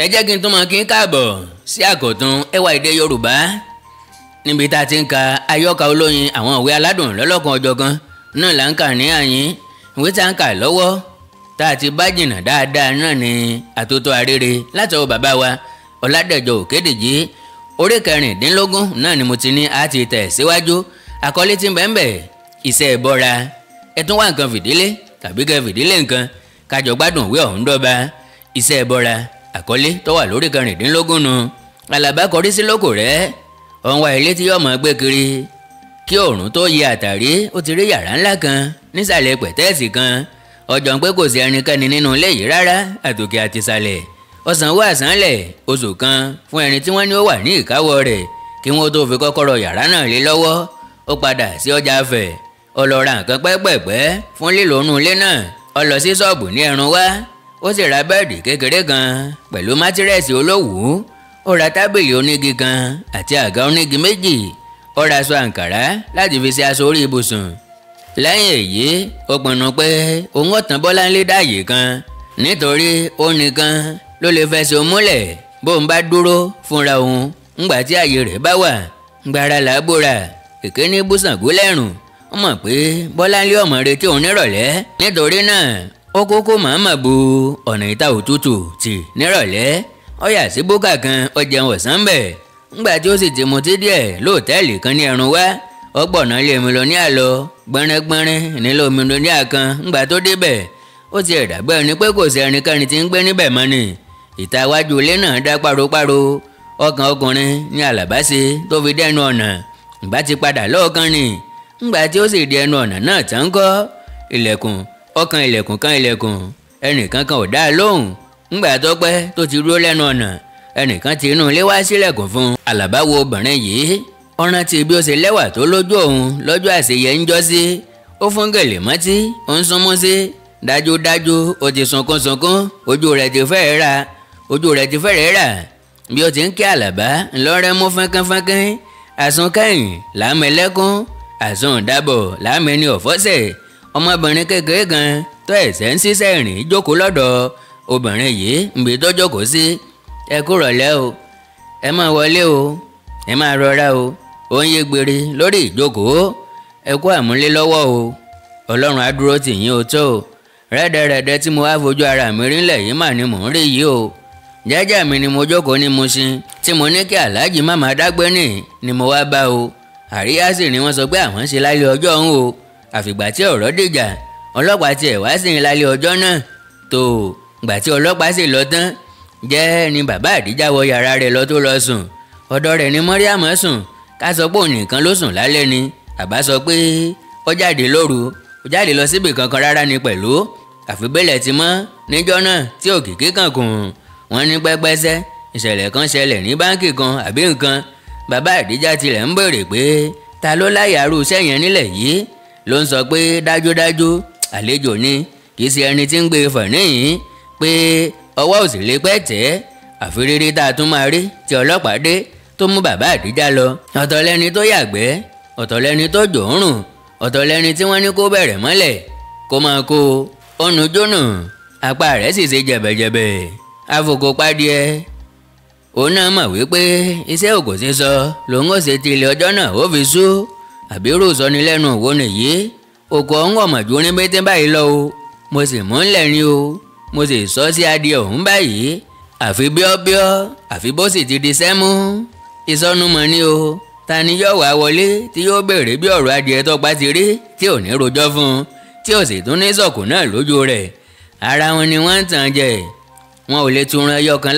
ẹ jẹ́ kí n tún mọ kí n káàbọ̀ sí àkọ́tún ẹwà èdè Yorùbá níbi tá a ti ń ka àyọkà olóyin àwọn ìwé aládùn lọ́lọ́kan ọjọ́kan náà là ń kà ní àyín ìwé tá a ń kà lọ́wọ́ tá a ti bá jìnnà dáadáa náà ní àtótó arére látọwọ́ bàbá wa Ọládẹ̀jọ Òkédèjì orí 16 náà ni mo ti ní a ti tẹ̀ síwájú àkọlé tí ń bẹ́ẹ̀ iṣẹ́ ìbọra ẹ tún wá nǹkan fìdílé tàbí kẹ́ fìdílé nǹkan kájọ gbádùn ìwé ọ̀hún dọ́ba iṣẹ́ ìbọra àkọlé tó wà lórí 16 nu Àlàbá kọrí sí lóko rẹ̀ ọ̀hún wa ilé tí yóò mọ̀ gbé kiri kí oòrùn tó yẹ àtàrí ó ti rí yàrá ńlá kan nísàlẹ̀ pẹ̀tẹ́ẹ̀sì kan ọjọ́ pé kò sí ẹnikẹ́ni nínú ilé yìí rárá àtòkè àtìsàlẹ̀ ọ̀sánwó àsánlẹ̀ oṣù kan fún ẹni tí wọ́n ní ó wà ní ìkáwọ́ rẹ̀ kí wọ́n tó fi kọ́kọ́rọ́ yàrá náà lé lọ́wọ́ ó padà sí ọjà Afẹ̀ ó lọ ra nǹkan pẹ́pẹ́pẹ́ fún lílo inú ilé náà ó lọ sí ṣọ́ọ̀bù ní ẹrun wá ó sì ra bẹ́ẹ̀dì kékeré kan pẹ̀lú mátírẹ́sì olówùú ó ra tábìlì onígi kan àti àga onígi méjì ó ra aṣọ àǹkàrá láti fi ṣe aṣọ orí ibùsùn lẹ́yìn èyí ó pinnu pé òun ó tàn Bọ́láńlé dáàyè kan nítorí ó nìkan ló lè fẹsẹ̀ múlẹ̀ bóun bá dúró fúnra òun ńgbà tí ààyè rẹ̀ bá wà gbára làbúrà èké ní búsàngó lẹ́rùn ó mọ̀ pé Bọ́láńlé ọmọ retí òun nírọ̀lẹ́ nítorí náà ó kókó màmá bu ọ̀nà ìta òtútù tì nírọ̀lẹ́ ó yà sí búkà kan ó jẹun ọ̀sán bẹ̀ ńgbà tí ó sì ti mutí díẹ̀ lóòtẹ́ẹ̀lì kan ní ẹrun wá ó gbọ̀nà ilé mílíọ̀nìà lọ gbẹ́rẹ́gbẹ́rẹ́ nílò mílíọ̀nìà kan ńgbà tó débẹ̀ ó ti ẹ̀dàgbẹ́ ni pé kò sí ẹnikẹ́ni tí ń gbé níbẹ̀ mọ́ ni ìta iwájú ilé náà dá páropáro ọkàn ọkùnrin ní Àlàbá ṣe tó fi dẹnu ọ̀nà ìbá ti padà lọ́ọ̀kan ni ńgbà tí ó sì di ẹnu ọ̀nà náà tán kọ́ ilẹ̀kùn ọkàn ilẹ̀kùn kan ilẹ̀kùn ẹnìkan kan ò dá lóhùn ńgbà tó pẹ́ tó ti dúró lẹ́nu ọ̀nà ẹnìkan ti inú ilé wá sílẹ̀kùn fún un. Àlàbá wo obìnrin yìí ó rántí bí ó ṣe lẹ́wà tó lójú òun lọ́jọ́ àṣeyẹ ń jọ́ sí ó fún gèlè mọ́tí ó ń súnmọ́ sí dájúdájú ó ti sunkún ojú rẹ̀ ti fẹ́rẹ̀ rà bí ó ti ń kí Àlàbá ńlọrẹ́ mú fánkánfánkán àsunkẹ́yìn làmẹ́lẹ́kún àsundàbọ̀ làmẹ́ni ọ̀fọ́sẹ̀ ọmọbìnrin kékeré kan tó ẹ̀sẹ̀ ń ṣiṣẹ́ ìrìn jókòó lọ́dọ̀ obìnrin yìí níbi tó jókòó sí ẹ kú rọ̀lẹ́ o ẹ máa wọlé o ẹ máa rọra o ó ń yé gbére lórí ìjókòó ẹ kú àmúlé lọ́wọ́ o Ọlọ́run á dúró tì yín o tó o rẹ́dẹ̀rẹ́dẹ́ tí mo wá fojú ara mi rí ńlẹ̀ yìí mà ni mò ń rí yìí o jẹ́jẹ́ mi ni mo jókòó ní Mùṣín tí mo ní kí Aláàjì Máma dágbé ni mo wá bá o àríyá sì ni wọ́n sọ pé àwọn ṣe lálẹ́ ọjọ́ ọ̀hún o àfìgbà tí ọ̀rọ̀ dìjà ọlọ́pàá tiẹ̀ wá sí lálẹ́ ọjọ́ náà tó gbà tí ọlọ́pàá sì lọ tán jẹ́ ni bàbá Àdíjà wọ yàrá rẹ̀ lọ tó lọ sùn ọ̀dọ̀ rẹ̀ ni Mọ́ríàmọ́ sùn ká sọ pé òun nìkan ló sùn lálẹ́ ni àbá sọ pé ó jáde lóru ó jáde lọ síbi kankan rárá ni pẹ̀lú àfibẹ́lẹ̀ ti mọ́ níjọ́ náà tí òkìkí kan kùn wọ́n ní pẹ́pẹ́sẹ́ ìṣẹ̀lẹ̀ kan ṣẹlẹ̀ ní báǹkì kan àbí nǹkan bàbá Àdíjà tilẹ̀ ń béèrè pé ta ló láyàrú sẹ́yìn nílẹ̀ yìí ló ń sọ pé dájúdájú àlejò ni kì í ṣe ẹni tí ń gbé fọ̀ níyìn pé ọwọ́ òsì lè pẹ́ tẹ́ àfirírí tá a tún máa rí tí ọlọ́pàá dé tó mú bàbá Àdíjà lọ ọ̀tọ̀ lẹni tó yàgbẹ́ ọ̀tọ̀ lẹni tó jòórùn ọ̀tọ̀ lẹni tí wọ́n ní kó bẹ̀rẹ̀ mọ́lẹ̀ kó máa kó ọ̀nù jónù apá rẹ̀ sì ṣe jẹ̀bẹ̀jẹ̀bẹ̀ àfòkò pádìẹ òun náà mọ̀ wípé iṣẹ́ òkò sísọ lòun ó ṣe ti ilé ọjọ́ náà ó fi sú àbírò sọnilẹ́nu òwò nìyí òkò ọ̀hún ọ̀mọ̀jú ní bété báyìí lọ o mo sì mú ń lẹ́rìn o mo sì sọ sí adìẹ ọ̀hún báyìí àfi bíọ́bíọ́ àfi bó sì ti di sẹ́mú ìsọnùmọ̀ ni o ta ni yóò wá wọlé tí yóò béèrè bí ọ̀rọ̀ adìẹ tọ́pá ti rí tí ò ní rojọ́ fún un tí ò sì tún ní sọ̀kò náà lójú rẹ̀ ara wọn ni wọ́n ń tàn jẹ wọn ò lè tún ran ẹyọ kan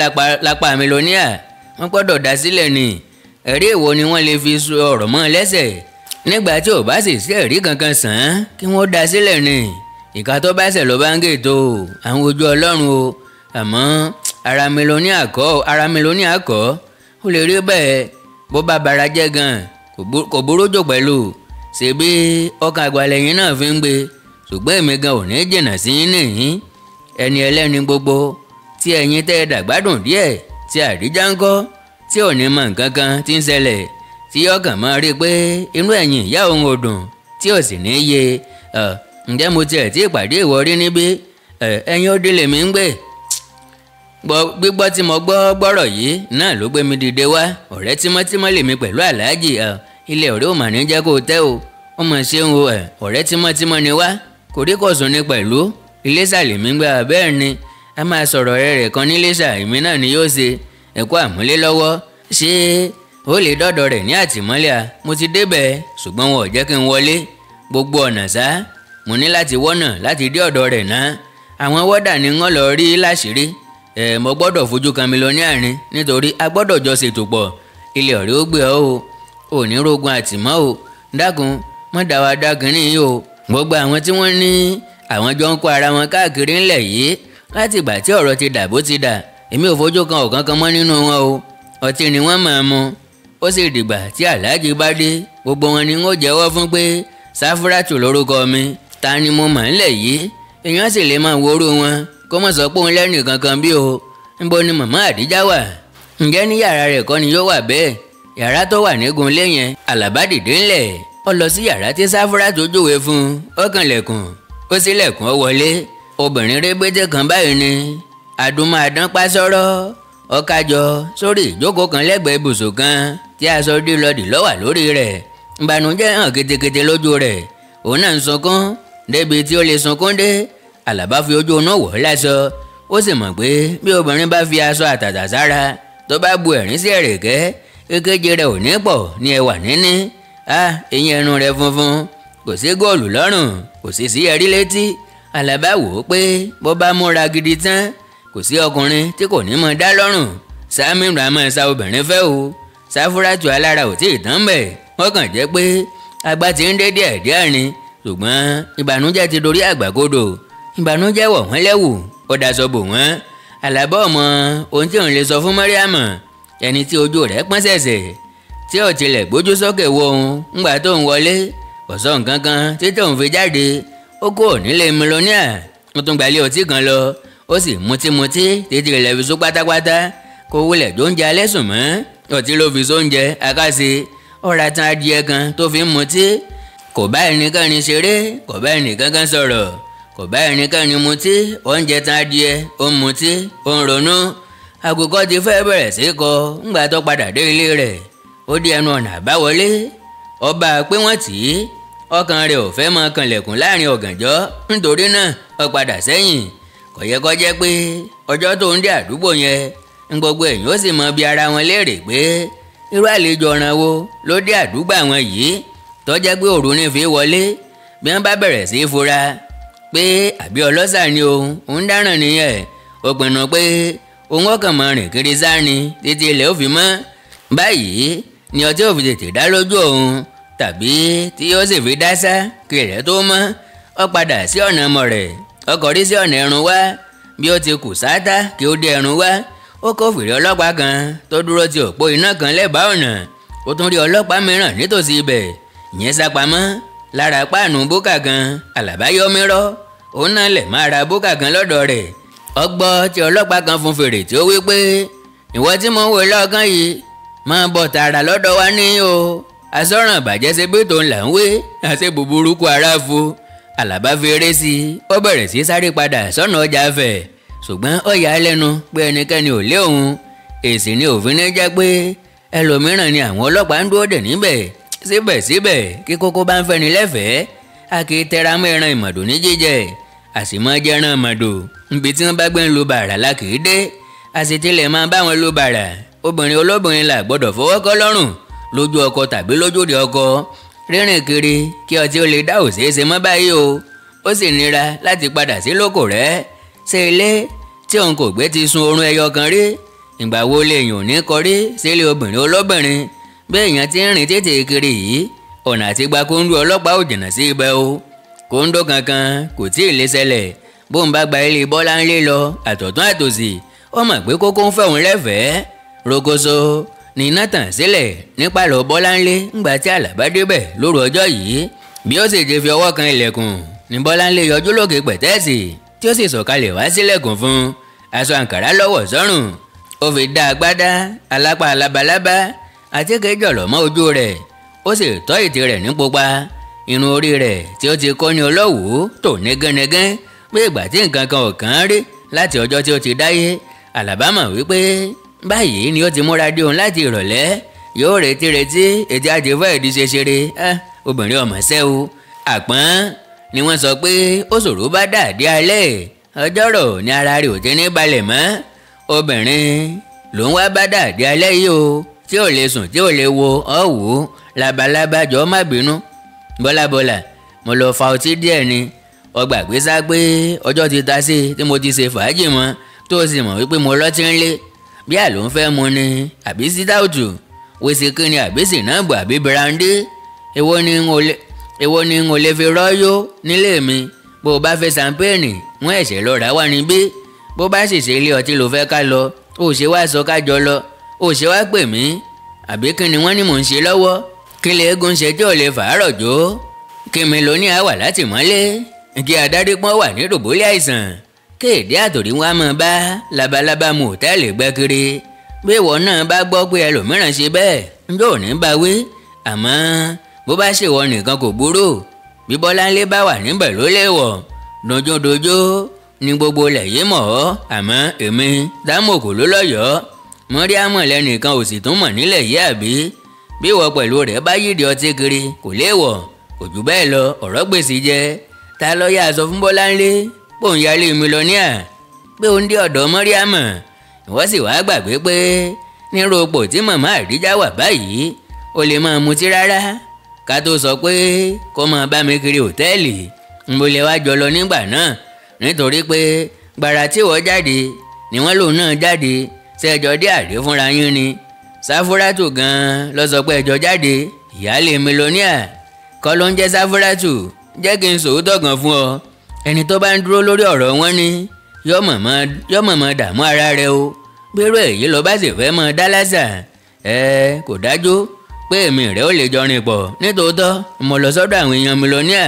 lápá mílíọ̀nìà wọ́n gbọ́dọ̀ dá sílẹ̀ ni ẹ̀rí èwo ni wọ́n lè fi so ọ̀rọ̀ mọ́ lẹ́sẹ̀ nígbà tí ò bá sì sí ẹ̀rí kankan sàn án kí wọ́n dá sílẹ̀ ni ìka tó bá ṣẹ̀ ló bá ń gètò àwọn ojú Ọlọ́run o àmọ́ ara mílíọ̀nìà kọ́ ó lè rí bẹ́ẹ̀ bó bá bara jẹ́ gan kò burú jò pẹ̀lú ṣebí ọkàn àgbàlẹ̀yìn náà fi ń gbé ṣùgbọ́n èmi gan ò ní jìnnà sí yín nìyí ẹni ẹlẹ́ni gbogbo tí ẹ̀yin tẹ́ ẹ dàgbádùn díẹ̀ tí Àdíjà ń kọ́ tí ò ní mọ nǹkan kan tí ń ṣẹlẹ̀ tí ọkàn máa rí i pé inú ẹ̀yìn ìyá òun ò dùn tí ò sì ní yé ǹjẹ́ mo tiẹ̀ tí ìpàdé ìwọ rí níbí ẹ̀yin ó délé mi ń gbé gbígbọ́ tí mo gbọ́ gbọ́rọ̀ yìí náà ló gbé mi dìde wá. Ọ̀rẹ́ tímọ́tímọ́ lèmi pẹ̀lú Aláàjì. Ilé ọ̀rẹ́ ò mà ní jẹ́ kó tẹ́ o. Ó mọ̀ ṣeun o. Ọ̀rẹ́ tímọ́tímọ́ ni wá. Kòríkòsùn ni pẹ̀lú. Iléṣà lèmi gbà bẹ́ẹ̀ ni. A máa sọ̀rọ̀ ọ̀rẹ́ rẹ̀ kan níléṣà, èmi náà ni yóò ṣe. Ẹ̀kọ́ àmúlé lọ́wọ́. Ṣé ó lè dọ́dọ̀ rẹ̀ ní àtìmọ́lé a? Mo ti débẹ̀ ṣùgbọ́n wọn ò jẹ́ kí n wọlé. Gbogbo ọ̀nà sá. Mo ní láti wọ́nà láti dé ọ̀dọ̀ rẹ̀ náà. Àwọn wọ́dà ni wọ́n lọ rí láṣìírí. Mo gbọ́dọ̀ fojú kan mi lọ ní àárín nítorí a gbọ́dọ̀ jọ ṣètò pọ̀. Ilé ọ̀rẹ́ ó gbé ọ o. Ò ní rogun àtìmọ́ o. Dákun mọ́ dá wa dákìrín yìí o. Gbogbo àwọn tí wọ́n ní àwọn jọ ń kó ara wọn káàkiri ńlẹ̀ yìí láti ìgbà tí ọ̀rọ̀ ti dà bó ti dà, èmi ò fojú kan ọ̀kan kan mọ́ nínú wọn o. Ọtí ni wọ́n máa mu. Ó sì dìgbà tí Aláàjì bá dé, gbogbo wọn ni wọ́n jẹ́wọ́ fún pé Sáfúrátù lórúkọ mi. Ta ni mo mọ̀ ńlẹ̀ yìí? Èèyàn sì lè máa worú wọn kó mọ̀ sọ pé òun lẹ́nu kankan bí o. Níbo ni màmá Àdíjà wà? Ǹjẹ́ ní yàrá rẹ̀ kọ́ ni yóò wà bẹ́ẹ̀? Yàrá tó wà nígun ilé yẹn. Àlàbá dìde ńlẹ̀. Ó lọ sí yàrá tí Sáfúrátù júwe fún un. Ó kànlẹ̀kùn. Ó ṣílẹ̀kùn ó wọlé. Obìnrin rébété kan báyìí ni. Adúmáadán pásọ́rọ́. Ó kájọ sórí ìjókòó kan lẹ́gbẹ̀ẹ́ ibùsùn kan tí aṣọ dílọ́dì ló wà lórí rẹ̀. Ìbànújẹ́ hàn ketekete lójú rẹ̀. Òun náà ń sunkún débi tí ó lè sunkún dé. Àlàbá fi ojú inú wọ̀ láṣọ. Ó sì mọ̀ pé bí obìnrin bá fi aṣọ àtàtà sára tó bá bu ẹ̀rín sí ẹ̀rẹ̀kẹ́, kékeje rẹ̀ ò ní pọ̀ ní ẹwà níní. Eyín ẹnu rẹ̀ funfun, kò sí góòlù lọ́rùn, kò sí ẹ̀rí létí. Àlàbá wò ó pé bó bá múra gidi tán, kò sí ọkùnrin tí kò ní mọ dá lọ́rùn. Sámírù á máa sa obìnrin fẹ́ o. Sáfúrátù alára ò tí ì tán bẹ̀. Wọ́n kàn jẹ́ pé agbá ti ń dé díẹ̀ ni. Ṣùgbọ́n ìbànújẹ́ ti dorí àgbàkodò. Ìbànújẹ́ wọ̀ wọ́n lẹ́wù, ó daṣọ bò wọ́n. Àlàbá ọmọ ohun tí òun lè sọ fún Màríàmù, ẹni tí ojú rẹ̀ pọ́n ṣẹ̀ṣẹ̀, tí ò tilẹ̀ gbójú sókè wo òun ńgbà tó ń wọlé. Kò sọ nǹkan kan títí òun fi jáde. Ó kó nílé mílíọ̀nìà. Ó tún gbalé ọtí kan lọ. Ó sì mutí títí ilẹ̀ fi sún pátápátá. Kò wulẹ̀ tó ń jẹ alẹ́ sùn mọ́. Ọtí ló fi sóúnjẹ akáṣe. Ó ra tán adìẹ kan tó fi ń mutí. Kò bá ẹnikẹ́ni ṣeré, kò bá ẹnìkankan sọ̀rọ̀, kò bá ẹnikẹ́ni mutí. Oúnjẹ tán adìẹ, ó ń mutí, ó ń ronú. Àkùkọ ti fẹ́ bẹ̀rẹ̀ sí kọ ńgbà tó padà dé ilé rẹ̀. Ó dé ẹnu ọ̀nà àbáwọlé. Ó bá pé wọ́n tì í. Ọkàn rẹ̀ ò fẹ́ máa kanlẹ̀kùn láàrin ọ̀gànjọ́. Nítorí náà ó padà sẹ́yìn. Kò yẹ kó jẹ́ pé ọjọ́ tó ń dé àdúgbò yẹn, gbogbo èèyàn ó sì mọ bí ara wọn léèrè pé irú àlejò ọ̀ràn wo ló dé àdúgbò àwọn yìí tó jẹ́ pé òru ní fi wọlé. Bí wọ́n bá bẹ̀rẹ̀ sí í fura pé àbí ọlọ́ṣà ni òun dáràn nìyẹn. Ó pinnu pé òun ọkàn máa rìn kiri sáni títí ilẹ̀ ó fi mọ́. Báyìí ni ọtí ò fi tètè dá lójú òun, tàbí tí ó sì fi dá sá kí ilẹ̀ tó mọ́. Ó padà sí ọ̀nà ọmọ rẹ̀. Ó kọrí sí ọ̀nà ẹ̀rùn wá. Bí ó ti kù sáátá kí ó dé ẹ̀rùn wá, ó kó fìrí ọlọ́pàá kan tó dúró ti òpó iná kan lẹ́bàá ọ̀nà. Ó tún rí ọlọ́pàá mìíràn nítòsí ibẹ̀. Ìyẹn sápamọ́ lára páànù búkà kan. Àlàbá yọ mírọ́. Òun náà lẹ̀ máa ra búkà kan lọ́dọ̀ rẹ̀. Ó gbọ́ tí ọlọ́pàá kan fún fèrè tí ó wí pé ìwọ tí mo ń wò lọ́ọ̀kan yìí máa bọ̀ tààrà lọ́dọ̀ wa ní o. Asọ́ràn bàjẹ́ ṣe bí tòun là ń wé àṣẹ búburúkú ara fo. Àlàbá fi eré sí i. Ó bẹ̀rẹ̀ sí sáré padà sọ́nà ọjà Ifẹ̀. Ṣùgbọ́n ó yà á lẹ́nu pé ẹnikẹ́ni ò lé òun. Èsì ni òfin ní jẹ́ pé ẹlòmíràn ni àwọn ọlọ́pàá ń dúró dè níbẹ̀. Síbẹ̀síbẹ̀ kí kókó bá ń fẹ́ni lẹ́fẹ̀ẹ́, a kì í tẹra mọ́ ẹran ìmọ̀dò ní jíjẹ. Àsìmọ́ jẹ́ ẹran ìmọ̀dò. Níbi tí wọ́n bá gbé ń lu bàrà la kì í dé. Àsìtilẹ̀ máa bá wọn lu bàrà. Obìnrin olóbìnrin là gbọ́dọ̀ fọwọ́ kọ́ lọ́rùn lójú ọkọ tàbí lójúde ọkọ. Rírìn kiri kí ọtí ó lè dá òṣèṣe mọ́ báyìí o. Ó sì nira láti padà sí lóko rẹ̀. Ṣé ilé tí òun kò gbé ti sun oorun ẹyọ kan rí? Ìgbà wo lèèyàn ò ní kọrí sílé obìnrin olóbìnrin? Bí èèyàn ti ń rìn tètè kiri yìí, ọ̀nà àti gba kóńdó ọlọ́pàá ò jìnnà sí ibẹ̀ o. Kóńdó kankan kò tí ì lè ṣẹlẹ̀. Bóun bá gba ilé Bọ́láńlé lọ àtọ̀tún àtòsì, ó mọ̀ pé kókó ń fẹ́ òun lẹ́fẹ̀ẹ́. Rokoṣo ni iná tàn sílẹ̀ nípàlọ́ Bọ́láńlé ńgbà tí Àlàbá débẹ̀ lóru ọjọ́ yìí. Bí ó sì ti fi ọwọ́ kan ilẹ̀kùn ni Bọ́láńlé yọjú lókè pẹ̀tẹ́ẹ̀sì tí ó sì sọ̀kalẹ̀ wá sílẹ̀kùn fún. Aṣọ àǹkàrá lọ́wọ́ sọ́rùn. Ó fi dá agbádá alápá labalábá àtíkè jọ̀lọ̀ mọ́ ojú rẹ̀. Ó sì tọ́ ìtì rẹ̀ ní pupa. Irun orí rẹ̀ tí ó ti kọ́ ní olówùú tò ní gẹ́nẹ́gẹ́ bí ìgbà tí nǹkan kan ò kàn án rí láti ọjọ́ tí ó ti dáyé. Àlàbá mọ̀ wípé báyìí ni ó ti múra dé òun láti ìrọ̀lẹ́ yóò retí ètí àjẹfọ́ ìdí ṣeṣere obìnrin ọmọ ṣẹ́ o. Àpọ́n ni wọ́n sọ pé ó ṣòro bá dàdí alẹ́ ọjọ́rọ̀ ní ara rẹ̀ ò ti ní balẹ̀ mọ́. Obìnrin ló ń wá bá dàdí alẹ́ yìí o tí ò lè sùn tí ò lè wo ọ̀wọ́ labalábá jọ má bínú. Bọ́lábọ́lá mo lọ fa ọtí díẹ̀ ni ọgbà gbèsà pé ọjọ́ ti ta sí tí mo ti ṣe fàájì mọ́ tó sì mọ̀ wípé mo lọ́tí ń lé bí àló ń fẹ́ mu ni àbí sítáùtù wíṣíkì ni àbí sìnáàbù àbí bíráńdì èwo ni n ò lè fi rọ́yó nílé mi. Bó o bá fẹ́ ṣàmpéènì wọ́n ẹ̀ṣẹ̀ lọ rà wá níbí bó bá sì ṣe ilé ọtí ló fẹ́ ká lọ ó ṣe wá sọ ká jọ lọ ó ṣe wá pè mí àbí kí ni wọ́n ní mò ń ṣe lọ́wọ́ kí lè eégún ṣe tí ò lè fàárọ̀ jó kí mi ló ní àwà láti mọ́lé kí adarí pọ́n wà ní dùbúlẹ̀ àìsàn kéèdé àtòrí wọn á mọ̀ bá labalábá mu òtẹ́ẹ̀lì gbẹ́ kiri bí ìwọ náà bá gbọ́ pé ẹlòmíràn ṣe bẹ́ẹ̀ njó ò ní bá wí àmọ́ bó bá ṣèwọ nìkan kò burú bí Bọ́láńlé bá wà níbẹ̀ ló lè wọ̀ dojódojó ní gbogbo ilẹ̀ yìí mọ̀ ọ́ àmọ́ èmi dámòkò ló lọ́yọ̀ọ́ Mọ́ríámọ̀ lẹ́nìkan ò sì tún mọ̀ nílẹ̀ yìí àbí bí ìwọ pẹ̀lú rẹ̀ bá yídi ọtí kiri kò léèwọ̀ kò jù bẹ́ẹ̀ lọ ọ̀rọ̀ gbèsè jẹ́ ta ló yá sọ fún Bọ́láńlé bóun yálé mílíọ̀nìà pé òun dé ọ̀dọ̀ Mọ́ríámọ̀ ìwọ sì wá gbàgbé pé nírú ipò tí màmá Àdíjà wà báyìí ó lè máa mutí rárá ká tó sọ pé kó máa bá mi kiri òtẹ́ẹ̀lì mo lè wá jọ lọ nígbà náà nítorí pé gbàrà tí ìwọ jáde ni wọ́n lòun náà jáde ṣẹjọ dé àdé fúnra yín ni Sáfúrátù gan-an lọ sọ pé ẹjọ́ jáde ìyáálé mílíọ̀nìà kọ́ ló ń jẹ́ Sáfúrátù jẹ́ kí n sòótọ́ gan fún ọ ẹni tó bá ń dúró lórí ọ̀rọ̀ wọn ni yọ mọ̀mọ́ dààmú ara rẹ o bírò èyí lọ bá sì fẹ́ mọ́ dá lásà kò dájú pé èmi rẹ̀ ó lè jọ rìn pọ̀ nítòótọ́ mo lọ sọ́dọ̀ àwọn èèyàn mílíọ̀nìà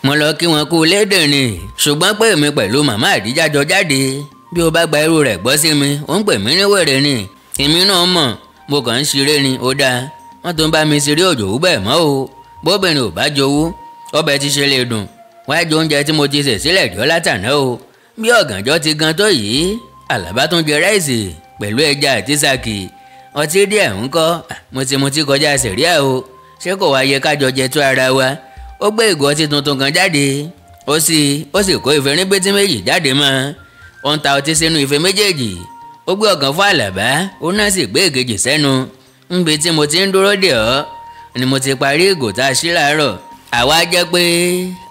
mo lọ kí wọn kú lédè ni ṣùgbọ́n pé èmi pẹ̀lú màmá Àdíjà jọ jáde bí o bá gba irú rẹ̀ gbọ́ sí mi ó ń pè mí ní wèrè ni èmi náà mọ̀ mo kàn ń ṣeré ni ó dáa wọ́n tó ń bá mi ṣeré òjòwú bẹ́ẹ̀ mọ́ o bóbìnrin ò bá jowú ọbẹ̀ ti ṣe lè dùn wáá jẹ oúnjẹ tí mo ti sè sílẹ̀ jọ látàná o bí ọ̀gànjọ́ ti gan tó yìí Àlàbá tún jẹ ráìsì pẹ̀lú ẹja àti sàkì ọtí díẹ̀ ń kọ́ mo ti kọjá sẹ̀ríà o ṣé kò wá yẹ kájọ jẹ tó ara wa ó gbé ìgò ọtí tuntun kan jáde ó sì kó ife rínbétí méjì jáde mọ́ ó ń ta ọtí sínú ife méjèèjì ó gbé ọ̀kan fún Àlàbá ó náà sì gbé èkejì sẹ́nu níbi tí mo ti ń dúró dè ọ́ ni mo ti parí ìgò tá a ṣí láàárọ̀ àwa jẹ́ pé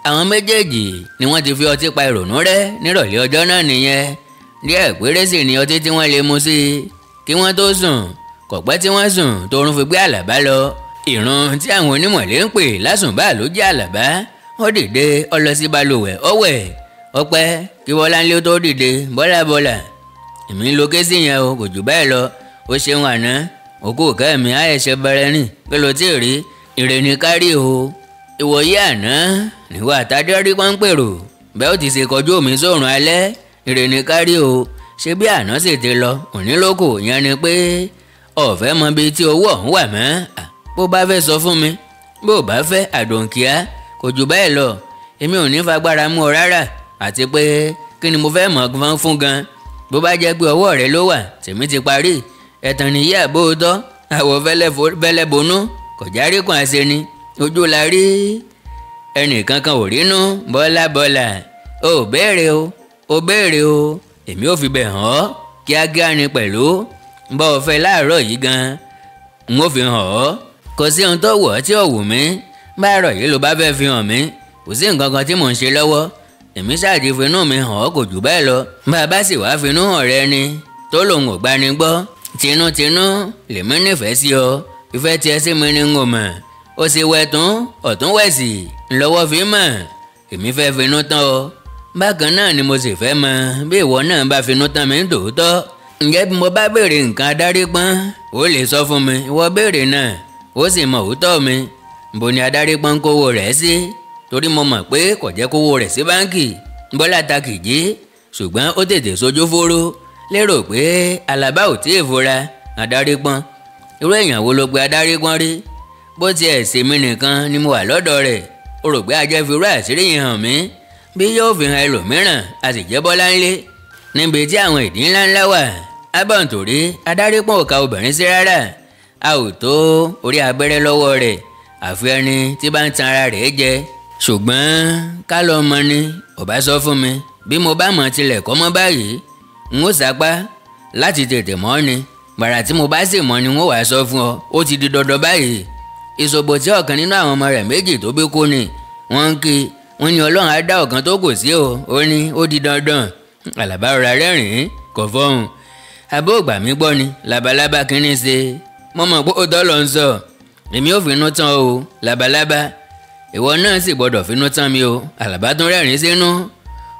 àwọn méjèèjì ni wọ́n ti fi ọtí pa ìrònú rẹ́ nírọ̀lẹ́ ọjọ́ náà nìyẹn díẹ̀ péré sì ni ọtí tí wọ́n lè mu sí kí wọ́n tó sùn kò pẹ́ tí wọ́n sùn tóorun fi gbé Àlàbá lọ ìrun tí àwọn onímọ̀lẹ́ ń pè lásùnbà ló jẹ́ Àlàbá ó dìde ó lọ sí balùwẹ̀ ó wẹ̀ ó pẹ́ kí Bọ́láńlé tó dìde Bọ́lábọ́lá èmi ń lo kéésì yẹn o kò jù bẹ́ẹ̀ lọ ó ṣeun àná òkú kẹ́mi àyẹ̀ṣẹ́ bẹ̀rẹ̀ ní pé ló ti rí ìrèní kárí o ìwòye àná níwọ̀ àtàdérí kan ń pèrò bẹ́ẹ̀ ó ti ṣe kọjú omi sóòrùn alẹ́ ìrèní kárí o ṣé bí àná sì ti lọ òní lóko yẹn ni pé ọ̀fẹ́ mọ bíi tí owó ọ̀hún wà mọ́ bó bá fẹ́ sọ fún mi bó bá fẹ́ àdòǹkíá kò jù bẹ́ẹ̀ lọ èmi ò ní fagbára mú ọ rárá àti pé kí ni mo fẹ́ mọ̀ fún gan bó bá jẹ́ pé ọwọ́ rẹ ló wà tèmi ti parí ẹ̀tàn nìyí àbóòtọ́ àwọ̀ fẹ́lẹ́ bonú kò járí kan àṣẹ ni ojú la rí ẹnìkankan ò rínú Bọ́lábọ́lá ó béèrè o èmi ò fi bẹ̀ hàn ọ́ kíákíá ni pẹ̀lú bọ́ ọ fẹ́ láàárọ̀ yìí gan n ó fi hàn ọ́ kò sí ohun tó wù ọ́ tí ò wù mí báàrọ̀ yìí ló bá fẹ́ fi hàn mí kò sí nǹkan kan tí mò ń ṣe lọ́wọ́ èmi ṣáàjì finú mi hàn ọ́ kò jù bẹ́ẹ̀ lọ bàbá sì wá finú hàn rẹ ni tó lòun ò gbani gbọ́ tinútinú lèmi nífẹ̀ẹ́ sí ọ ìfẹ́ tiẹ̀ sí mi ni n ò mọ̀ ó sì wẹ̀ tún ọ̀tún wẹ̀sì ńlọ́wọ́ fi mọ̀ èmi fẹ́ finú tán ọ bákan náà ni mo sì fẹ́ mọ̀ bí ìwọ náà bá finú tán mi tòótọ́ ǹjẹ́ bí mo bá béèrè nǹkan adarí pọ́n ó lè sọ fún mi ìwọ béèrè náà ó sì mọ òótọ́ mi bó ni adarí pọ́n kówó rẹ̀ sí torí mo mọ̀ pé kò jẹ́ kówó rẹ̀ sí báǹkì Bọ́lá ta kìjì ṣùgbọ́n ó tètè sojú fóró lérò pé Àlàbá ò tí ì fura adarí pọ́n irú èèyàn wo ló pe adarí pọ́n rí bó tiẹ̀ ṣèmi nìkan ni mo wà lọ́dọ̀ rẹ̀ ó rò pé ajẹ́ fi rú àṣírí yìí hàn mí bí yóò fi hàn ẹlòmíràn a sì jẹ́ Bọ́láńlé níbi tí àwọn ìdí ńláńlá wà abọ́ǹtòrí adarí pọ́n ò ka obìnrin sí rárá a ò tó orí abẹ́rẹ́ lọ́wọ́ rẹ̀ àfi ẹni tí bá ń tan ara rẹ̀ jẹ ṣùgbọ́n ká lọ mọ ni ọba sọ fún mi bí mo bá mọ̀ tilẹ̀ kọ́ mọ́ báyìí n ó sapá láti tètè mọ̀ ni gbàrà tí mo bá sì mọ̀ ni n ó wàá sọ fún ọ ó ti di dandan báyìí ìṣòbò tí ọ̀kan nínú àwọn ọmọ rẹ̀ méjì tó bí kú ni wọ́n ń kí wọ́n ní ọlọ́run á dá ọ̀kan tó kù sí o ó ní ó di dandan Àlàbá rọra rẹ́rìn-ín kò fọ́hùn abó ògbà mi gbọ́ ni labalábá kínní ṣe mo mọ̀ pé ó tọ́ lọ ń sọ èmi ò finú tán o labalábá ìwọ náà sì gbọ́dọ̀ finú tán mi o Àlàbá tún rẹ́rìn sínú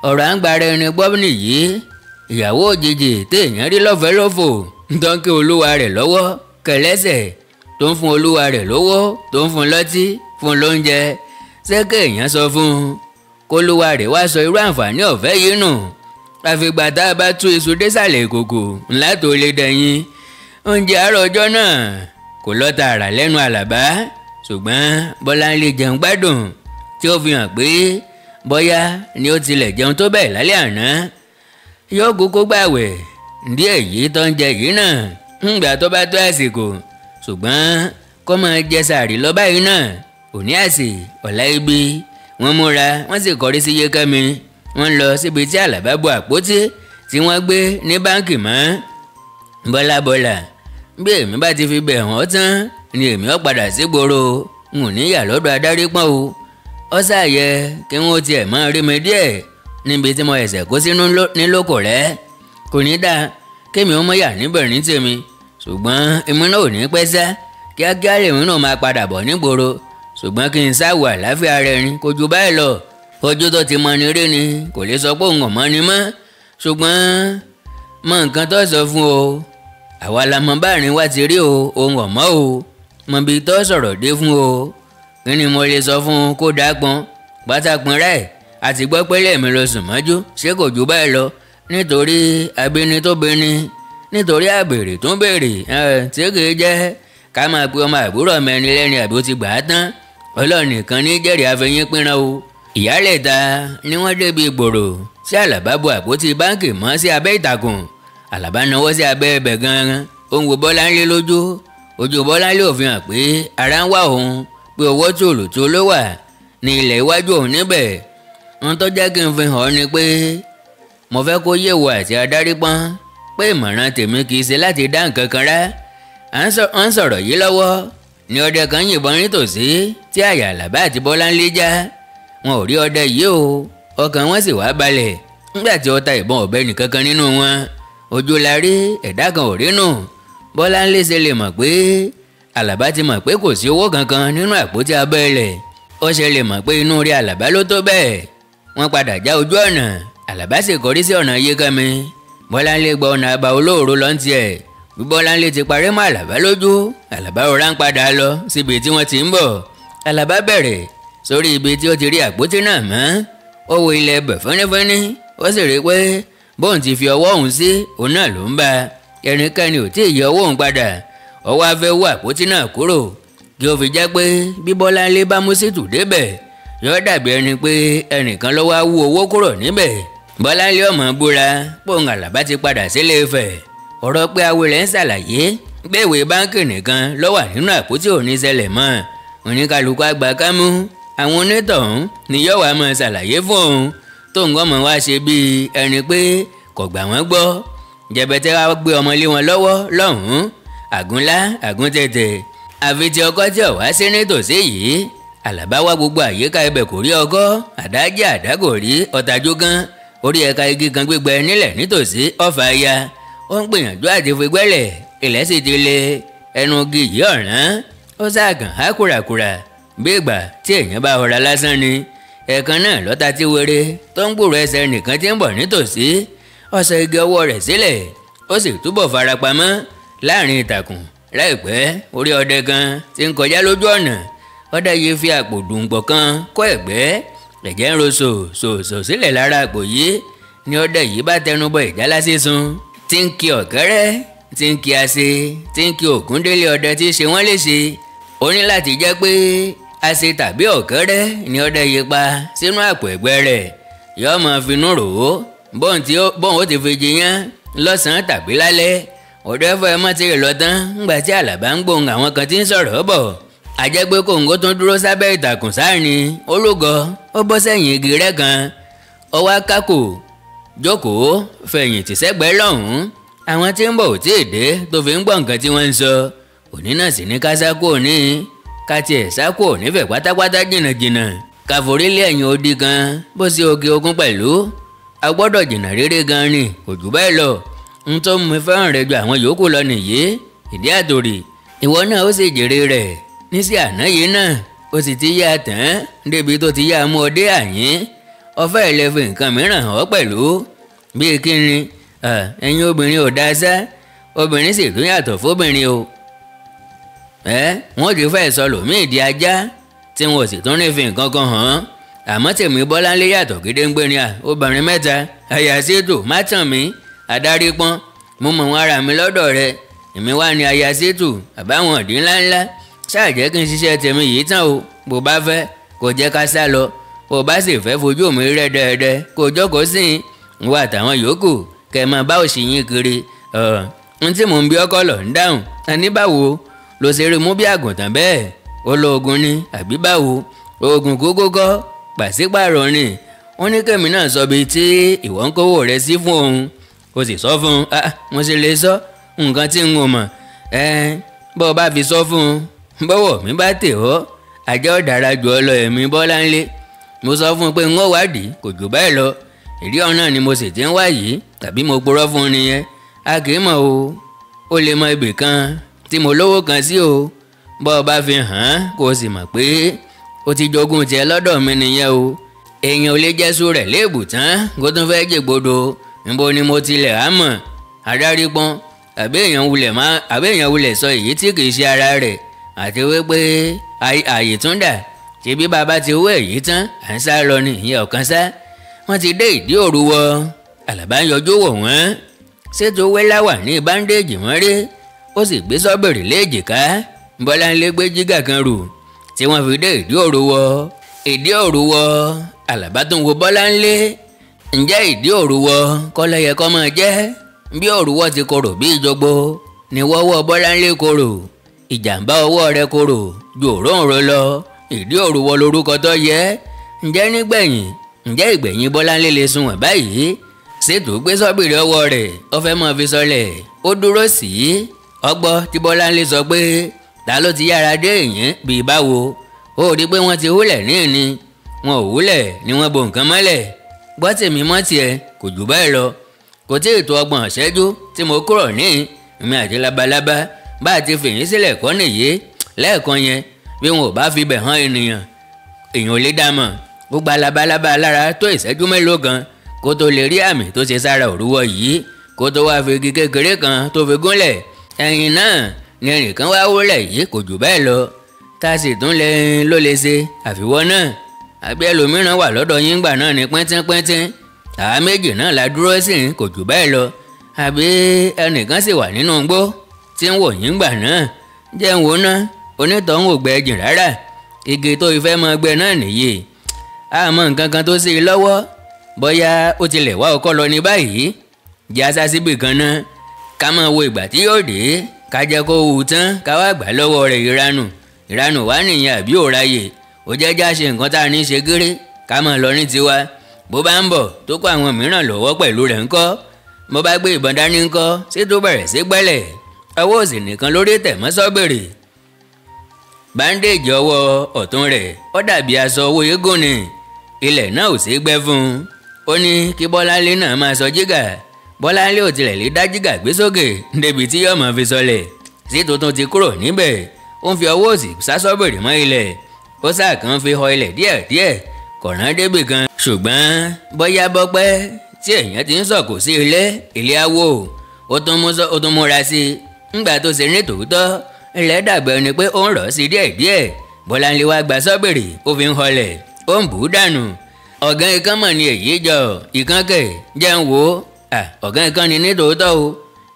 ọ̀rọ̀ à ń gbára ẹni gbọ́ nìyí ìyàwó òjijì téèyàn rí lọ́fẹ̀ẹ́ lófò tó ń ké olúwa rẹ̀ lọ́wọ́ kẹlẹ́sẹ̀ tó ń fún olúwa rẹ̀ lówó tó ń fún lọ́tí fún lóúnjẹ ṣé kéèyàn sọ fún un kólúwa rẹ̀ wá sọ irú àǹfààní ọ̀fẹ́ yìí nù àfìgbà tá a bá tú iṣu désàlẹ̀ ìkòkò ńlá tó lè dẹ̀yìn oúnjẹ àárọ̀ ọjọ́ náà kò lọ tààrà lẹ́nu Àlàbá ṣùgbọ́n Bọ́láńlé jẹun gbádùn tí ó fi hàn pé bóyá ni ó tilẹ̀ jẹun tó bẹ́ẹ̀ lálẹ́ àná yóò kúkú gbàwẹ̀ díẹ̀ yìí tó ń jẹ yìí náà ńgbà tó bá tó àsìkò ṣùgbọ́n kó máa jẹ sàárì lọ báyìí náà òní àsì ọ̀la ibi wọ́n múra wọ́n sì kọrí sí Yékẹ́mi wọ́n lọ síbi tí Àlàbá bu àpótí tí wọ́n gbé ní báǹkì mọ́ bọ́lá bí èmi bá ti fi bẹ̀ wọ́n tán ni èmi ó padà sígboro n ò ní yà lọ́dọ̀ adarí pọ́n o ó ṣàyẹ kí wọ́n tiẹ̀ máa rí mi díẹ̀ níbi tí mo ẹ̀sẹ̀ kó sínú nílòkò rẹ̀ kò ní dáa kémi ó mọ̀ yà níbẹ̀ ní tèmi ṣùgbọ́n èmi náà ò ní pẹ́ sá kíákíá lèmi náà máa padà bọ̀ nígboro ṣùgbọ́n kí n sáwọ àláfíà rẹ̀ ni kò ju báyìí lọ ojú tó ti mọ ni rí ni kò lè sọ pé òun ò mọ ni mọ́ ṣùgbọ́n mọ nǹkan tó sọ fún o àwa la mọ báàrin wa ti rí o òun ò mọ̀ o mọ bí tó sọ̀rọ̀ dé fún o kí ni mo lè sọ fún un kó dápọn pátápọn rẹ̀ àti gbọ́ pé lẹ́ẹ̀mí lọ sùn mọ́jú ṣé kò ju báyìí lọ nítorí abíní tó bíní nítorí àbèrè tó ń bèrè tí kì í jẹ́ ká máa pe ọmọ àbúrò mẹ́ni lẹ́ni àbí ó ti gbà á tán Ọlọ́run nìkan ní jẹ́rìí afẹ́yín pínran o ìyálẹ̀ta ni wọ́n débi ìgboro tí Àlàbá bu àpótí báǹkì mọ́ sí abẹ́ ìtàkùn Àlàbá náwó sí abẹ́ ẹbẹ̀ gan-an ó ń wo Bọ́láńlé lójú ojú Bọ́láńlé ò fi hàn pé ara ń wá òun pé owó tòlótó ló wà ní ilẹ̀ iwájú òun níbẹ̀ ohun tó jẹ́ kí n fi hàn ni pé mo fẹ́ kó yẹ̀wò àti adarí pọ́n pé ìmọ̀ràn tèmi kì í ṣe láti dá nǹkan kan rá à ń sọ̀rọ̀ yìí lọ́wọ́ ni ọdẹ kan yìnbọn nítòsí tí àyà Àlàbá àti Bọ́láńlé já wọn ò rí ọdẹ yìí o ọkàn wọn sì wá balẹ̀ nígbà tí ó ta ìbọn ọ̀bẹ nìkankan nínú wọn ojú la rí ẹ̀dá kan ò rí nù Bọ́láńlé ṣe lè mọ̀ pé Àlàbá ti mọ̀ pé kò sí owó kankan nínú àpótí abẹ́lẹ̀ ó ṣe lè mọ̀ pé inú rí Àlàbá ló tó bẹ́ẹ̀ wọ́n padà já ojú ọ̀nà Àlàbá sì kọrí sí ọ̀nà Yékẹ́mi Bọ́láńlé gba ọ̀nà àbá olóòrò lọ́ntì ẹ̀ bí Bọ́láńlé ti parí mọ́ Àlàbá lójú Àlàbá rọra ń padà lọ síbi tí wọ́n ti ń bọ̀ Àlàbá bẹ̀rẹ̀ sórí ibi tí ó ti rí àpótí náà mọ́ ó wo ilẹ̀ ẹbẹ̀ fínífíní ó sì rí pé bóun ti fi ọwọ́ òun sí òun náà ló ń bá ẹnikẹ́ni ò tí ì yọ ọwọ́ òun padà ó wá fẹ́ wọ àpótí náà kúrò kí ó fi jẹ́ pé bí Bọ́láńlé bá mú sítù débẹ̀ yóò dàbí ẹni pé ẹnìkan ló wá wú owó kúrò níbẹ̀ Bọ́láńlé ọmọ búra póun Àlàbá ti padà sílé Ifẹ̀ ọ̀rọ̀ pé awolẹ̀ ń ṣàlàyé pé ìwé báńkì nìkan ló wà nínú àpótí òní ṣẹlẹ̀ mọ́ oníkálukú àgbà kámú àwọn onítọ̀hún ni yóò wá máa ṣàlàyé fún òun tó ń gbọ́mọ wá ṣe bíi ẹni pé kò gbà wọ́n gbọ́ jẹ̀bẹ̀tẹ̀ wá gbé ọmọ lé wọn lọ́wọ́ lọ́hùn-ún àgúnlá àgúntẹ̀tẹ̀ àfi tí ọkọ tí ò wá sí nítòsí yìí Àlàbá wá gbogbo àyíká ibẹ̀ kò rí ọkọ àdájẹ́ àdá kò rí ọ̀tàjú gan orí ẹ̀ka igi kan gbígbẹ nílẹ̀ nítòsí ọ̀fà ya ó ń gbìyànjú àti fi gbẹ́lẹ̀ ilẹ̀ sì ti le ẹnu igi yìí ọ̀ràn ó ṣàgàn á kùràkùrà bí ìgbà tí èèyàn bá ọ̀rá lásán ni ẹ̀ẹ̀kan náà lọ́ta tí wéré tó ń gbúrò ẹsẹ̀ nìkan tí ń bọ̀ nítòsí ó sọ igi ọwọ́ rẹ̀ sílẹ̀ ó sì túbọ̀ farapamọ́ láàrin ìtàkùn láìpẹ́ orí ọdẹ kan tí ń kọjá lójú ọ̀nà ọdẹ yìí fi àpò dùngbọ̀ kan kọ́ ẹ̀gbẹ́ ẹ̀jẹ̀ ń ro sòsòsò sílẹ̀ lára àpò yìí ni ọdẹ yìí bá tẹnubọ ìjálá sísun tí ń kí ọ̀kẹ́rẹ́ tí ń kí ase tí ń kí Ògúndélé ọdẹ tí ṣe wọ́n léṣe ó ní láti jẹ́ pé ase tàbí ọ̀kẹ́rẹ́ ni ọdẹ yìí pa sínú àpò ẹ̀gbẹ́ rẹ̀ yóò máa finú rò ó bóun ó ti fi jiyàn lọ́sàn-án tàbí lálẹ́ ọ̀dọ́ ẹ̀fọ́ ẹ mọ́ ti lọ tán ńgbà tí Àlàbá ń gbóhùn àwọn kan tí ń sọ̀rọ̀ bọ̀ àjẹgbé kòǹgó tó dúró sábẹ́ ìtàkùn sáàrin ológo ó bọ́ sẹ́yìn igi rẹ̀ kan ọwọ́ kákò jókòó fẹ̀yìntì sẹ́gbẹ̀ẹ́ lọ́hùn-ún àwọn tí ń bọ̀ ò tí ì dé tó fi ń gbọ́ nǹkan tí wọ́n ń sọ òní náà sì ní ká sákò ní ká tiẹ̀ sákò nífẹ̀ẹ́ pátápátá jìnnàjìnnà ká forí lé ẹ̀yìn odi kan bó sí òkè ogun pẹ̀lú a gbọ́dọ̀ jìnnà rere gan ni kò jù bẹ́ẹ̀ lọ ń tó mú mi fẹ́ràn rẹ ju àwọn yòókù lọ nìyí ìdí àtòrì ìwọ náà ó sì jèrè rẹ̀ níṣẹ́ àná yìí náà ó sì ti yá tán débi tó ti yá mú ọdẹ àyín ọfẹ́ ìlẹ́fẹ̀ nǹkan mìíràn hàn pẹ̀lú bíi kíni ẹ̀yin obìnrin ò dá sá obìnrin sì tún yàtọ̀ fóbìnrin o wọ́n ti fẹ́ sọ lòmíì di ajá tí wọn ò sì tún ní fi nǹkan kan hàn àmọ́ tèmi Bọ́láńlé yàtọ̀ gédéǹgbé ni obìnrin mẹ́ta àyà sétò má tàn mí adarí pọ́n mo mọ̀ wọn ara mi lọ́dọ̀ rẹ èmi wá ní àyà sétò àbáwọn ọ̀dín ńláńlá ṣáà jẹ́ kí n ṣiṣẹ́ tèmi yìí tán o bó bá fẹ́ kó jẹ́ ká sá lọ bó bá sì fẹ́ fojú mi rẹ́ dẹ́ẹ́dẹ́ kó jókòó sí i wà táwọn yòókù kẹ́ ẹ máa bá òṣì yín kiri n tí mò ń bí ọkọ lọ ń dáhùn ẹni báwo ló ṣe rí mú bí àgùntàn bẹ́ẹ̀ olóògùn ni àbí báwo oògùn kókó kọ́ pàṣípààrọ̀ ni wọ́n ní kẹ́mi náà sọ bíi tí ìwọ ń kówó rẹ sí fún òun o sì sọ fún un mo sì lè sọ nǹkan tí n ò mọ̀ bọ́ ọ bá fi sọ fún un bọ́wọ̀ mi bá tè ọ́ àjẹ́ ọ̀dàrà jù ọ lọ ẹ̀mí Bọ́láńlé mo sọ fún un pé n ó wádìí kò jù bẹ́ẹ̀ lọ ìdí ọ̀nà ni mo sì ti ń wá yìí tàbí mo purọ́ fún un nìyẹn a kì í mọ̀ o ó lè mọ ibì kan tí mo lówó kan sí o bọ́ ọ bá fi hàn án kó o sì mọ̀ pé o ti jogún tiẹ̀ lọ́dọ̀ mi nìyẹn o èèyàn ò lè jẹ́sùn rẹ̀ léèbù tán kó tún fẹ́ jègbodò níbo ni mo tilẹ̀ á mọ̀ adarí pọ́n àbí èèyàn wulẹ̀ sọ èyí tí kì í ṣe ara rẹ̀ àti wípé ààyè tún dà ṣe bí bàbá ti wó èyí tán à ń sá lọ ní ìyẹn ọ̀kan sá wọ́n ti dé ìdí òru wọ Àlàbá ń yọjú wò wọ́n ṣètò wẹ́láwà ní báńdéèjì wọ́n rí ó sì gbé sọ́bìrì léjìká Bọ́láńlé gbé jígà kan rù tí wọ́n fi dé ìdí òru wọ Àlàbá tó ń wo Bọ́láńlé ǹjẹ́ ìdí òru wọ kọ́lẹ́yẹ kọ́ máa jẹ́ bí òru wọ ti korò bí ìjọgbó ni wọ́wọ́ Bọ́láńlé korò ìjàmbá ọwọ́ rẹ̀ korò ju òróǹro lọ ìdí òru wọ lórúkọ tó yẹ ǹjẹ́ ìgbẹ̀yìn Bọ́láńlé lè sunwọ̀n báyìí ṣètò gbé sọ́bìrì ọwọ́ rẹ̀ ó fẹ́ mọ́ fi sọlẹ̀ ó dúró sí ọgbọ́ tí Bọ́láńlé sọ pé ta ló ti yára dé èyàn bíi báwo ó rí pé wọ́n ti húlẹ̀ ní ìní wọn ò húlẹ̀ ni wọ́n bo nǹkan mọ́lẹ̀ gbọ́ tèmi mọ́ tiẹ̀ kò jù báyìí lọ kò tí ì tó 30 ìṣẹ́jú tí mo kúrò ní èmi àti labalábá bá a ti fìyín sílẹ̀ kọ́ nìyí lẹ́ẹ̀kan yẹn bí wọn ò bá fi bẹ̀ hàn èèyàn ò lè dá mọ̀ ó gba labalábá lára tó ìṣẹ́jú mélòó kan kó tó lè rí àmì tó ṣe sára òrúwọ yìí kó tó wá fi igi kékeré kan tó fi gúnlẹ̀ ẹ̀yìn náà ni ẹnìkan wá wúlẹ̀ yìí kò jù bẹ́ẹ̀ lọ tá a sì tún ló lè ṣe àfiwọ́ náà àbí ẹlòmíràn wà lọ́dọ̀ yín gbà náà ní píntín àwa méjì náà la dúró sí kò jù bẹ́ẹ̀ lọ àbí ẹnìkan sì wà nínú igbó tí ń wò yín gbà náà jẹ́ ń wò ná onítọ̀hún ò gbẹ jìn rárá igi tó ìfẹ́ mọ gbẹ náà nìyí àmọ́ nǹkan kan tó sí i lọ́wọ́ bóyá ó tilẹ̀ wá ọkọ lọ ní báyìí jẹ́ aṣá síbì kan náà ká máa wo ìgbà tí yóò dé ká jẹ́ kó hù tán ká wá gbà lọ́wọ́ rẹ̀ ìranù wá nìyẹn àbí òráyè ó jẹ́ já ṣe nǹkan tá a ní ṣe gírí ká máa lọ ní tiwa bó bá ń bọ̀ tó kó àwọn mìíràn lọ́wọ́ pẹ̀lú rẹ̀ ńkọ́ bó bá gbé ìbọn dání ńkọ́ sí tó bẹ̀rẹ̀ sí gbẹ́lẹ̀ ọwọ́ òsì nìkan lórí tẹ̀ mọ́ sọ́bìrì báńdéèjì ọwọ́ ọ̀tún rẹ̀ ó dàbí aṣọ owó eégún ni ilẹ̀ náà ò sí gbẹ́ fún un ó ní kí Bọ́láńlé náà máa sọ jígà Bọ́láńlé ò tilẹ̀ lè dá jígà gbé sókè débi tí yóò máa fi sọlẹ̀ sí tuntun ti kúrò níbẹ̀ ó ń fi ọwọ́ òsì sá sọ́bìrì mọ́ ilẹ̀ ó sáà kàn fi họ ilẹ̀ díẹ̀díẹ̀ kọ̀ràn débì kan ṣùgbọ́n bóyá bọ́pẹ́ tí èèyàn ti ń sọ̀kò sí ilé awo ó tún múra sí i ńgbà tó ṣe ní tòótọ́ ilẹ̀ dàgbẹ́ ni pé ó ń rọ̀ sí díẹ̀díẹ̀ Bọ́láńlé wá gba sọ́bìrì ó fi ń họlẹ̀ ó ń bù ú dànù ọ̀gán ikán mọ̀ ni èyí jọ ìkan kẹ̀ jẹ́ ń wò ó ọ̀gán ikán ni ní tòótọ́ o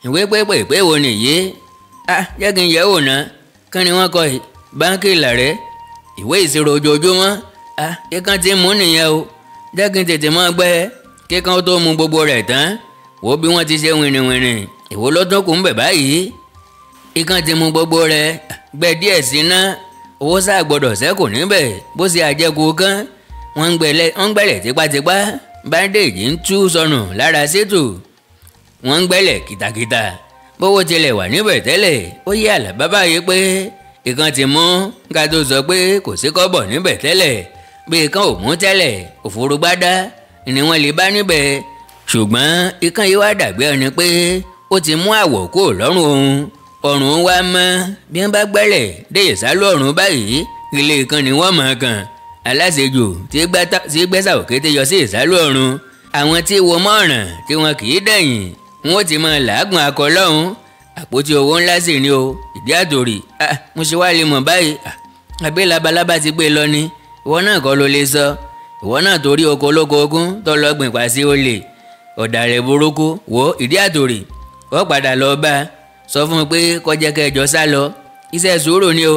ìwé pépè wo nìyí jẹ́ kí n yẹ̀ wò ná kí ni wọ́n kọ báńkì Ìlàrẹ́ ìwé ìṣirò ojoojúmọ́ kíkan ti mú nìyẹn o jẹ́ kí n tètè mọ́ gbẹ́ kíkan tó mu gbogbo rẹ̀ tán wo bí wọ́n ti ṣe wìnrìnwìnrì èwo ló tún kù ń bẹ̀ báyìí. ikán ti mú gbogbo rẹ̀ gbẹ díẹ̀ sí ná owó sáà gbọ́dọ̀ ṣẹ́kù níbẹ̀ bó ṣe àjẹkù kán wọ́n ń gbẹ̀lẹ̀ tipátipá báńdéèjì ń tú sọnù lára Ṣítù wọ́n ń gbẹ̀lẹ̀ kìtàkìtà bówó tilẹ̀ wà níbẹ̀ tẹ́lẹ̀ ó yé Àlàbá báyìí pé ikán ti mú ká tó sọ pé kò sí kọ́bọ̀ níbẹ̀ tẹ́lẹ̀ bí ikán ò mú tẹ́lẹ̀ òfurugbádá ni wọ́n lè bá níbẹ̀ ṣùgbọ́n ikán yìí wá dàbí ẹni pé ó ti mú àwọ̀ kúrò lọ́rùn ọrùn wa mọ́ bí wọ́n bá gbẹ́lẹ̀ dé ìsálú ọ̀run báyìí ilé ikán ni wọ́n mọ̀ kàn aláṣejù tí gbẹ́sà òkété yọ sí ìsálú ọ̀run àwọn tí wo mọ́ràn tí wọn kì í dẹ̀yìn wọn ó ti mọ làágùn akọ lọ́hùn àpótí owó ńlá sì ni o ìdí àtòrì mo ṣe wá lè mọ̀ báyìí àbí labalábá ti gbé lọ ni ìwọ náà kọ́ ló lè sọ ìwọ náà torí oko olóko ogún tó lọ gbìn pa sí olè ọ̀dàrẹ̀ burúkú wo ìdí àtòrì ó padà lọ bá sọ fún un pé kọjá kẹjọ sá lọ iṣẹ́ sùúrù ni o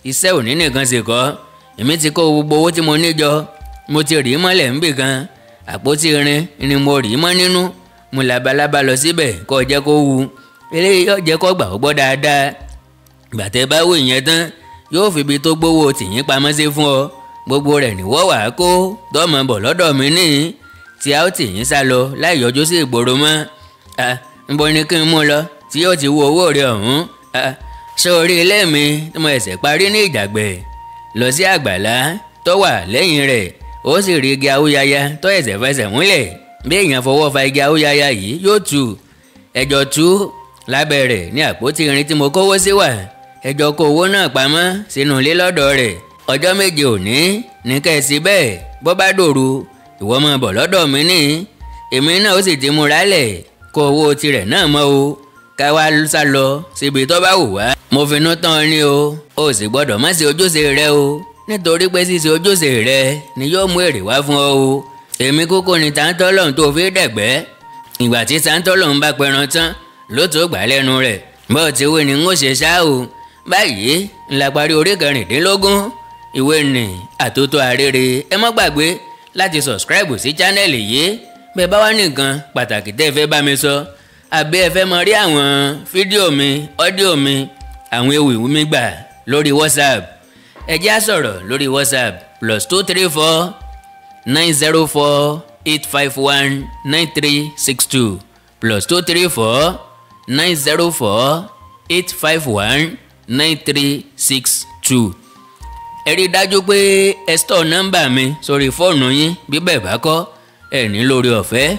iṣẹ́ òní nìkan sì kọ́ èmi ti kó gbogbo owó tí mo ní jọ mo ti rì í mọ́lẹ̀ níbì kan àpótí irin ni mo rì í mọ́ nínú mo labalábá lọ síbẹ̀ kó jẹ́ kó wu eléyìí yóò jẹ́ kó gbà ó gbọ́ dáadáa gbàtẹ́ bá wò ìyẹn tán yóò fi ibi tó gbówó tìyín pamọ́ sí fún ọ gbogbo rẹ̀ níwọ́ wàá kó tọ́mọ bọ̀ lọ́dọ̀ mi níyìn tí a ó tìyín sá lọ láì yọjú sí ìgboro mọ́ nbọ ni kí n mú lọ tí yóò ti wo owó rẹ̀ ọ̀hún ṣé orí ilé mi tí mo ẹ̀sẹ̀ parí ní Ìjàgbẹ̀ lọ sí àgbàlá tó wà lẹ́yìn rẹ̀ ó sì rí igi awúyaya tó ẹ̀sẹ̀ fẹsẹ̀ múlẹ̀ bí èèyàn fọwọ́ fa igi awúyaya yìí yóò tú ẹjọ́ tú lábẹ́ rẹ̀ ní àpótí irin tí mo kówó sí wà ẹjọ́ kó owó náà pamọ́ sínú ilé lọ́dọ̀ rẹ̀ ọjọ́ méje òní ní kẹ́sì bẹ́ẹ̀ bó bá dòru ìwọ máa bọ̀ lọ́dọ̀ mi ní èmi náà ó sì ti múra lẹ̀ kó owó tirẹ̀ náà mọ́ o ká wá sá lọ síbi tó bá wù wá mo finú tán ni o sì gbọ́dọ̀ má ṣe ojúṣe rẹ o nítorí pé ṣíṣe ojúṣe rẹ ni yóò mú èrè wá fún ọ o èmi kúkú ni tàǹtọ́lọ́hún tó fi dẹ̀gbẹ́ ìgbà tí tàǹtọ́lọ́hún bá pẹran tán ló tó gbà lẹ́nu rẹ̀ bó ti wí ni n ó ṣe ṣá o báyìí ńlá parí orí 16 ìwé nì àtótó arére ẹ má gbàgbé láti subscribe sí chánẹ́ẹ̀lì yìí bẹ́ẹ̀ bá wà nìkan pàtàkì tẹ́ ẹ fẹ́ bá mi sọ àbí ẹ fẹ́ mọ rí àwọn fídíò mi ọ́díò mi àwọn ewì mi gbà lórí WhatsApp ẹ jẹ́ á sọ̀rọ̀ lórí WhatsApp +234 904 851 9362 +234 904 851 9362. ẹ rí i dájú pé ẹ store nọ́mbà mi sórí fóònù yín bí bẹ́ẹ̀ bá kọ́ ẹ ní lórí ọ̀fẹ́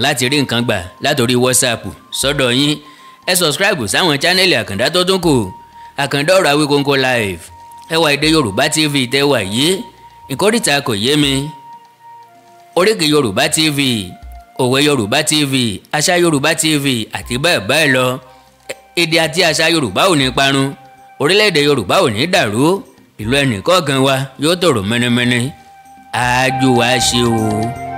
láti rí nǹkan gbà látòrí WhatsApp sọ́dọ̀ yín ẹ subscribe sáwọn chánẹ́ẹ̀lì àkàndá tó tún kù àkàndá ọ̀rọ̀ Awíkonko live ẹwà èdè Yorùbá TV tẹ́wà yìí ìkórìtà kò yé mi oríkì Yorùbá TV òwe Yorùbá TV àṣà Yorùbá TV àti bẹ́ẹ̀ bẹ́ẹ̀ lọ èdè àti àṣà Yorùbá ò ní parun orílẹ̀-èdè Yorùbá ò ní dàrú ìlú ẹnìkọ̀ọ̀kan wa yóò tòrò mẹ́nẹ́mẹ́nẹ́ àjò wa ṣe o.